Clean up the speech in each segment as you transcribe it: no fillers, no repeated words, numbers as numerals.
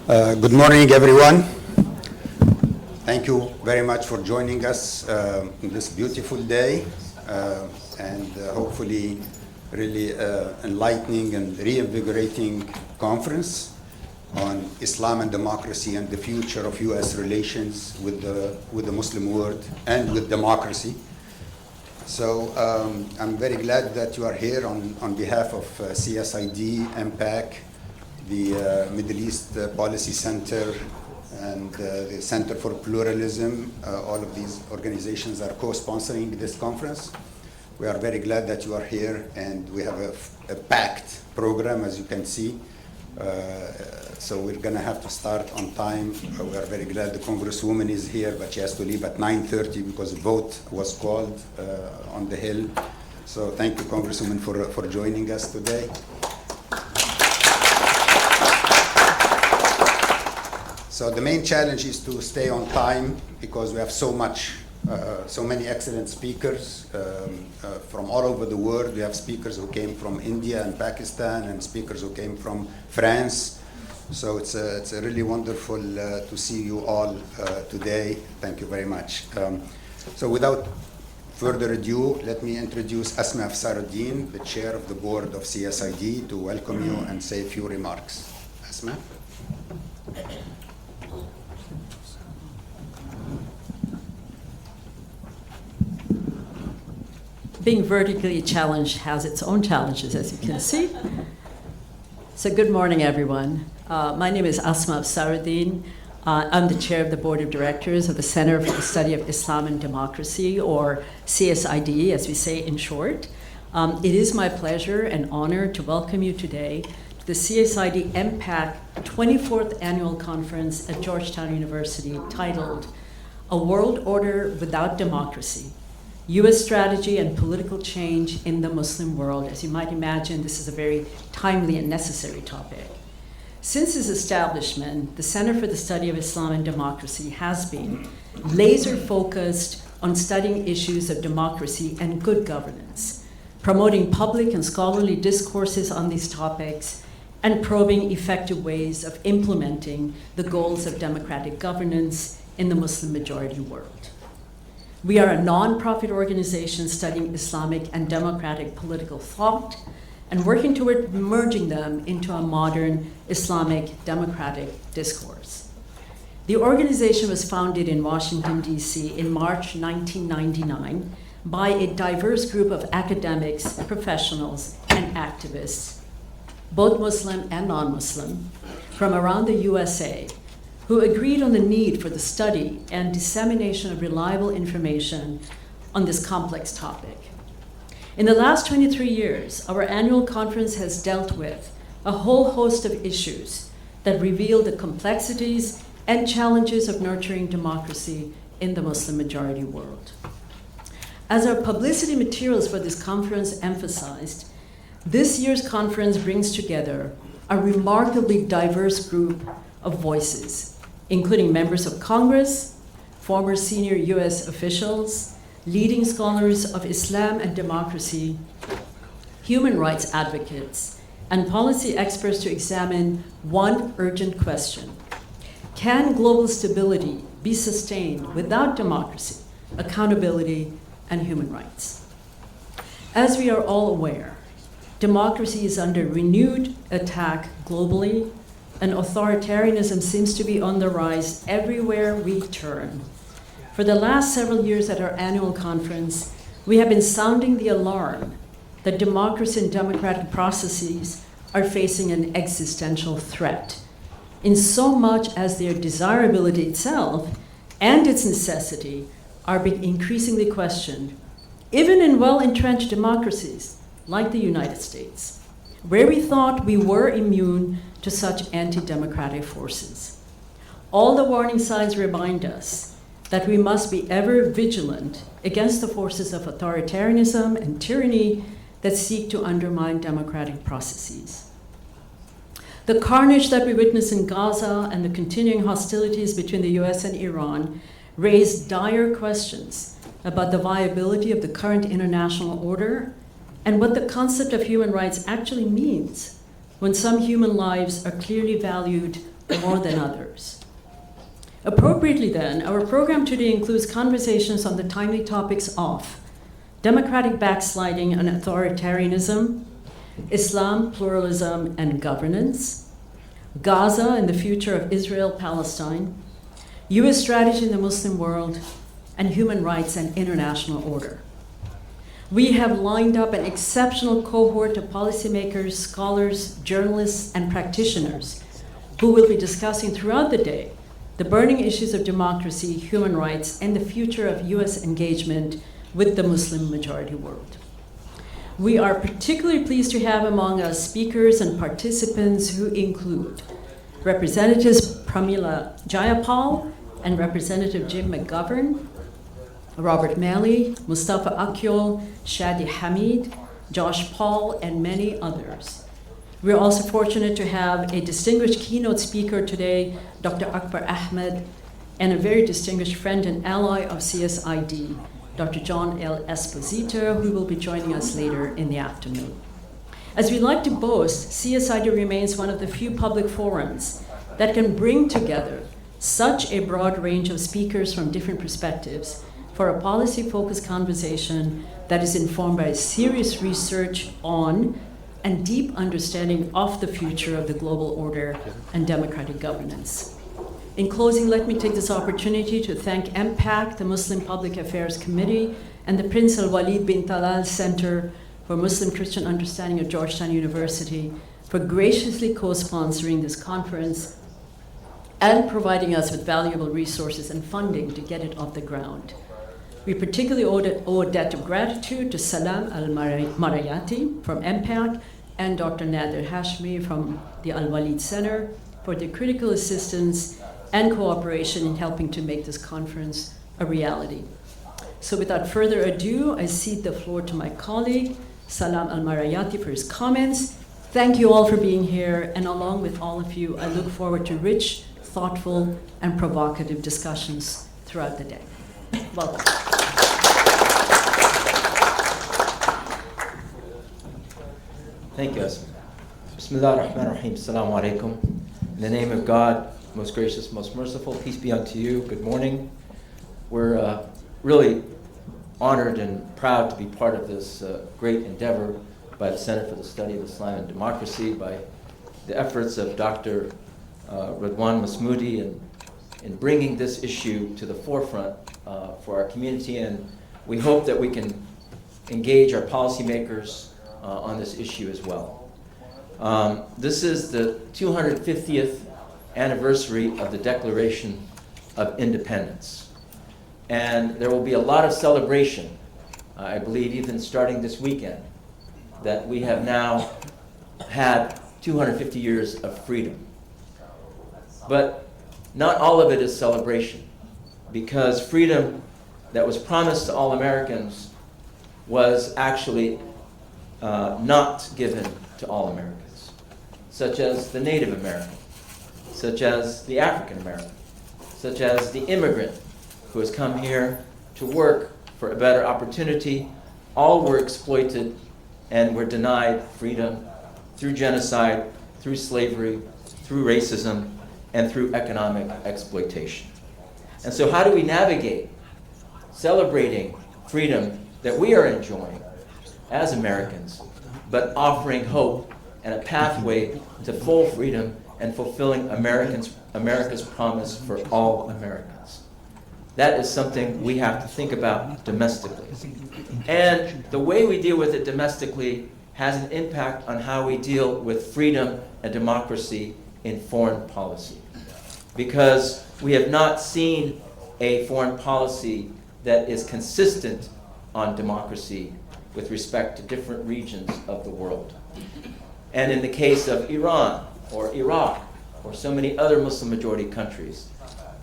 Good morning, everyone. Thank you very much for joining us on this beautiful day and hopefully really enlightening and reinvigorating conference on Islam and democracy and the future of U.S. relations with the Muslim world and with democracy. So I'm very glad that you are here on behalf of CSID, MPAC, the Middle East Policy Center, and the Center for Pluralism. All of these organizations are co-sponsoring this conference. We are very glad that you are here, and we have a packed program, as you can see. So we're going to have to start on time. We are very glad the Congresswoman is here, but she has to leave at 9:30 because a vote was called on the Hill. So thank you, Congresswoman, for joining us today. So the main challenge is to stay on time because we have so many excellent speakers from all over the world. We have speakers who came from India and Pakistan and speakers who came from France. So it's a really wonderful to see you all today. Thank you very much. So without further ado, let me introduce Asma Afsaruddin, the chair of the board of CSID, to welcome you and say a few remarks. Asma? Being vertically challenged has its own challenges, as you can see. So good morning, everyone. My name is Asma Afsaruddin. I'm the chair of the board of directors of the Center for the Study of Islam and Democracy, or CSID, as we say in short. It is my pleasure and honor to welcome you today to the CSID MPAC 24th Annual Conference at Georgetown University titled A World Order Without Democracy, U.S. Strategy and Political Change in the Muslim World. As you might imagine, this is a very timely and necessary topic. Since its establishment, the Center for the Study of Islam and Democracy has been laser-focused on studying issues of democracy and good governance, promoting public and scholarly discourses on these topics, and probing effective ways of implementing the goals of democratic governance in the Muslim-majority world. We are a nonprofit organization studying Islamic and democratic political thought and working toward merging them into a modern Islamic democratic discourse. The organization was founded in Washington, D.C. in March 1999 by a diverse group of academics, professionals, and activists, both Muslim and non-Muslim, from around the USA, who agreed on the need for the study and dissemination of reliable information on this complex topic. In the last 23 years, our annual conference has dealt with a whole host of issues that reveal the complexities and challenges of nurturing democracy in the Muslim-majority world. As our publicity materials for this conference emphasized, this year's conference brings together a remarkably diverse group of voices, including members of Congress, former senior U.S. officials, leading scholars of Islam and democracy, human rights advocates, and policy experts to examine one urgent question: can global stability be sustained without democracy, accountability, and human rights? As we are all aware, democracy is under renewed attack globally, and authoritarianism seems to be on the rise everywhere we turn. For the last several years at our annual conference, we have been sounding the alarm that democracy and democratic processes are facing an existential threat, in so much as their desirability itself and its necessity are being increasingly questioned, even in well-entrenched democracies like the United States, where we thought we were immune to such anti-democratic forces. All the warning signs remind us that we must be ever vigilant against the forces of authoritarianism and tyranny that seek to undermine democratic processes. The carnage that we witness in Gaza and the continuing hostilities between the US and Iran raise dire questions about the viability of the current international order and what the concept of human rights actually means when some human lives are clearly valued more than others. Appropriately then, our program today includes conversations on the timely topics of democratic backsliding and authoritarianism, Islam, pluralism, and governance, Gaza and the future of Israel-Palestine, U.S. strategy in the Muslim world, and human rights and international order. We have lined up an exceptional cohort of policymakers, scholars, journalists, and practitioners who will be discussing throughout the day the burning issues of democracy, human rights, and the future of U.S. engagement with the Muslim majority world. We are particularly pleased to have among us speakers and participants who include Representatives Pramila Jayapal and Representative Jim McGovern, Robert Malley, Mustafa Akyol, Shadi Hamid, Josh Paul, and many others. We're also fortunate to have a distinguished keynote speaker today, Dr. Akbar Ahmed, and a very distinguished friend and ally of CSID, Dr. John L. Esposito, who will be joining us later in the afternoon. As we like to boast, CSID remains one of the few public forums that can bring together such a broad range of speakers from different perspectives for a policy-focused conversation that is informed by serious research on and deep understanding of the future of the global order and democratic governance. In closing, let me take this opportunity to thank MPAC, the Muslim Public Affairs Committee, and the Prince Al-Walid bin Talal Center for Muslim Christian Understanding at Georgetown University for graciously co-sponsoring this conference and providing us with valuable resources and funding to get it off the ground. We particularly owe a debt of gratitude to Salam al-Marayati from MPAC and Dr. Nader Hashmi from the Al-Walid Center for their critical assistance and cooperation in helping to make this conference a reality. So without further ado, I cede the floor to my colleague, Salam al-Marayati, for his comments. Thank you all for being here, and along with all of you, I look forward to rich, thoughtful, and provocative discussions throughout the day. Welcome. Thank you, Asma. Bismillah ar-Rahman ar-Rahim. Assalamu alaikum. In the name of God, most gracious, most merciful, peace be unto you. Good morning. We're really honored and proud to be part of this great endeavor by the Center for the Study of Islam and Democracy, by the efforts of Dr. Radwan Masmoudi in bringing this issue to the forefront for our community, and we hope that we can engage our policymakers on this issue as well. This is the 250th anniversary of the Declaration of Independence. And there will be a lot of celebration, I believe even starting this weekend, that we have now had 250 years of freedom. But not all of it is celebration, because freedom that was promised to all Americans was actually not given to all Americans, such as the Native American, such as the African American, such as the immigrant who has come here to work for a better opportunity. All were exploited and were denied freedom through genocide, through slavery, through racism, and through economic exploitation. And so how do we navigate celebrating freedom that we are enjoying as Americans, but offering hope and a pathway to full freedom and fulfilling America's promise for all Americans? That is something we have to think about domestically. And the way we deal with it domestically has an impact on how we deal with freedom and democracy in foreign policy. Because we have not seen a foreign policy that is consistent on democracy with respect to different regions of the world. And in the case of Iran or Iraq or so many other Muslim majority countries,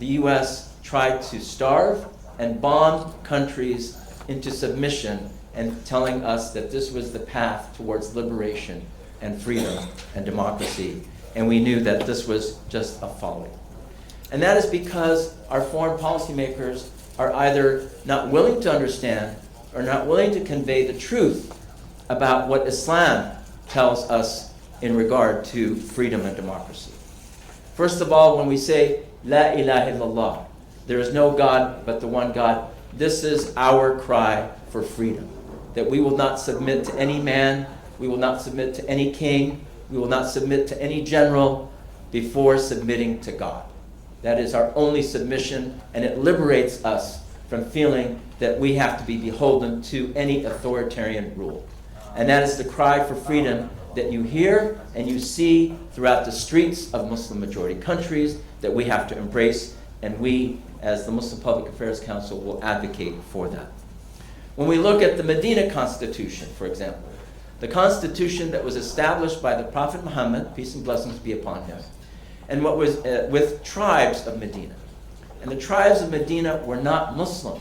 the US tried to starve and bomb countries into submission and telling us that this was the path towards liberation and freedom and democracy. And we knew that this was just a folly. And that is because our foreign policymakers are either not willing to understand or not willing to convey the truth about what Islam tells us in regard to freedom and democracy. First of all, when we say, La ilaha illallah, there is no God but the one God, this is our cry for freedom. That we will not submit to any man, we will not submit to any king, we will not submit to any general before submitting to God. That is our only submission, and it liberates us from feeling that we have to be beholden to any authoritarian rule. And that is the cry for freedom that you hear and you see throughout the streets of Muslim-majority countries that we have to embrace, and we, as the Muslim Public Affairs Council, will advocate for that. When we look at the Medina Constitution, for example, the constitution that was established by the Prophet Muhammad, peace and blessings be upon him, and what was with tribes of Medina. And the tribes of Medina were not Muslim.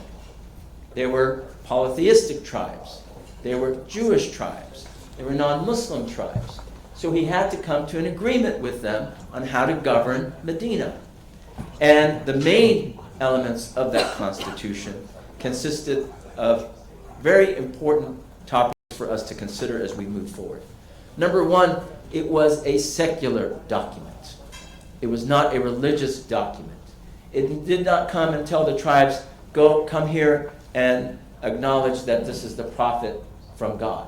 They were polytheistic tribes. They were Jewish tribes. They were non-Muslim tribes. So he had to come to an agreement with them on how to govern Medina. And the main elements of that constitution consisted of very important topics for us to consider as we move forward. Number one, it was a secular document. It was not a religious document. It did not come and tell the tribes, come here and acknowledge that this is the prophet from God.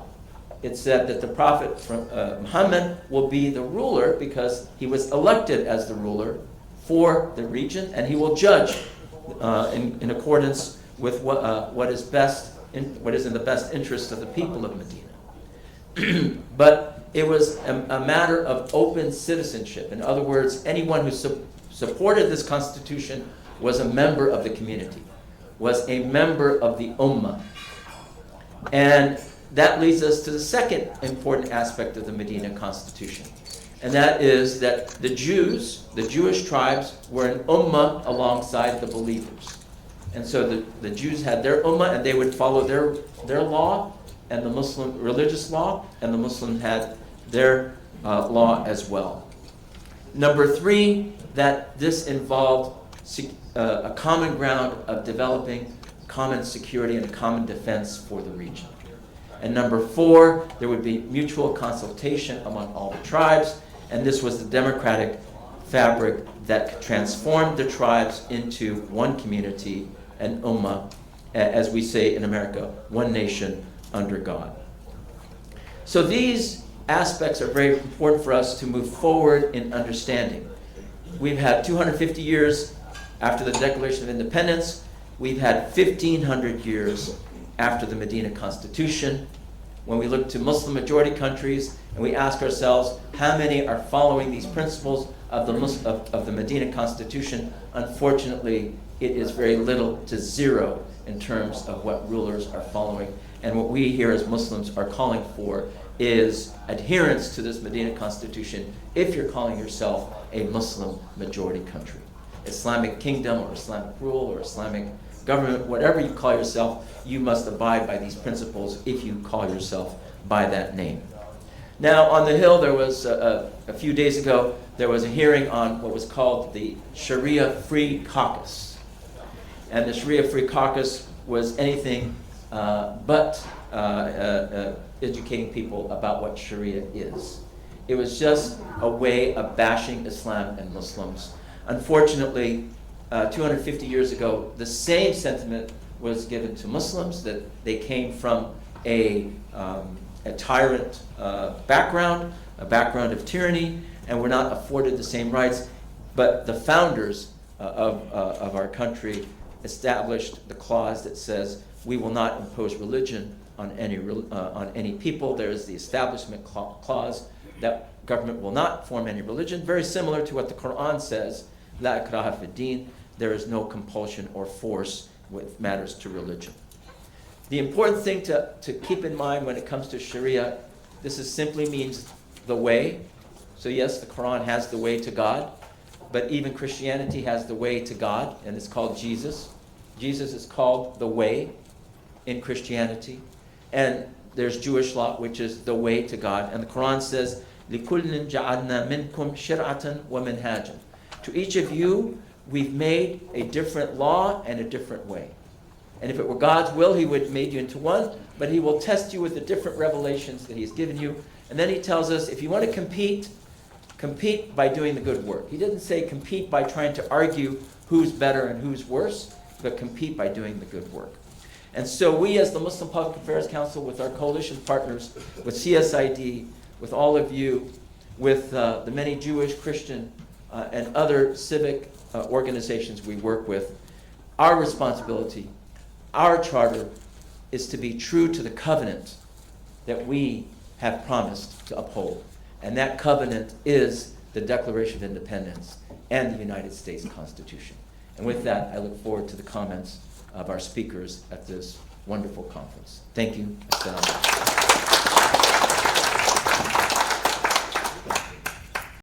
It said that the prophet from Muhammad will be the ruler because he was elected as the ruler for the region, and he will judge in accordance with what is in the best interest of the people of Medina. But it was a matter of open citizenship. In other words, anyone who supported this constitution was a member of the community, was a member of the Ummah. And that leads us to the second important aspect of the Medina Constitution. And that is that the Jews, the Jewish tribes, were an Ummah alongside the believers. And so the Jews had their Ummah, and they would follow their law, and the Muslim religious law, and the Muslims had their law as well. Number three, that this involved a common ground of developing common security and common defense for the region. And number four, there would be mutual consultation among all the tribes, and this was the democratic fabric that transformed the tribes into one community, an ummah, as we say in America, one nation under God. So these aspects are very important for us to move forward in understanding. We've had 250 years after the Declaration of Independence. We've had 1,500 years after the Medina Constitution. When we look to Muslim majority countries and we ask ourselves how many are following these principles of the Medina Constitution, unfortunately it is very little to zero in terms of what rulers are following. And what we here as Muslims are calling for is adherence to this Medina Constitution if you're calling yourself a Muslim majority country. Islamic kingdom or Islamic rule or Islamic government, whatever you call yourself, you must abide by these principles if you call yourself by that name. Now, on the Hill, there was a few days ago, there was a hearing on what was called the Sharia Free Caucus. And the Sharia Free Caucus was anything but educating people about what Sharia is. It was just a way of bashing Islam and Muslims. Unfortunately, 250 years ago, the same sentiment was given to Muslims, that they came from a tyrant background, a background of tyranny, and were not afforded the same rights. But the founders of our country established the clause that says we will not impose religion on any people. There is the establishment clause that government will not form any religion, very similar to what the Quran says, La ikraha fi din. There is no compulsion or force with matters to religion. The important thing to keep in mind when it comes to Sharia, this simply means the way. So yes, the Quran has the way to God, but even Christianity has the way to God, and it's called Jesus. Jesus is called the way in Christianity. And there's Jewish law, which is the way to God. And the Quran says, لِكُلٍّ جَعَلْنَا مِنْكُمْ شِرْعَةً وَمِنْهَاجًا. To each of you, we've made a different law and a different way. And if it were God's will, he would have made you into one, but he will test you with the different revelations that he's given you. And then he tells us, if you want to compete compete by doing the good work. He didn't say compete by trying to argue who's better and who's worse, but compete by doing the good work. And so we as the Muslim Public Affairs Council, with our coalition partners, with CSID, with all of you, with the many Jewish, Christian, and other civic organizations we work with, our responsibility, our charter, is to be true to the covenant that we have promised to uphold. And that covenant is the Declaration of Independence and the United States Constitution. And with that, I look forward to the comments of our speakers at this wonderful conference. Thank you. Assalamu alaikum.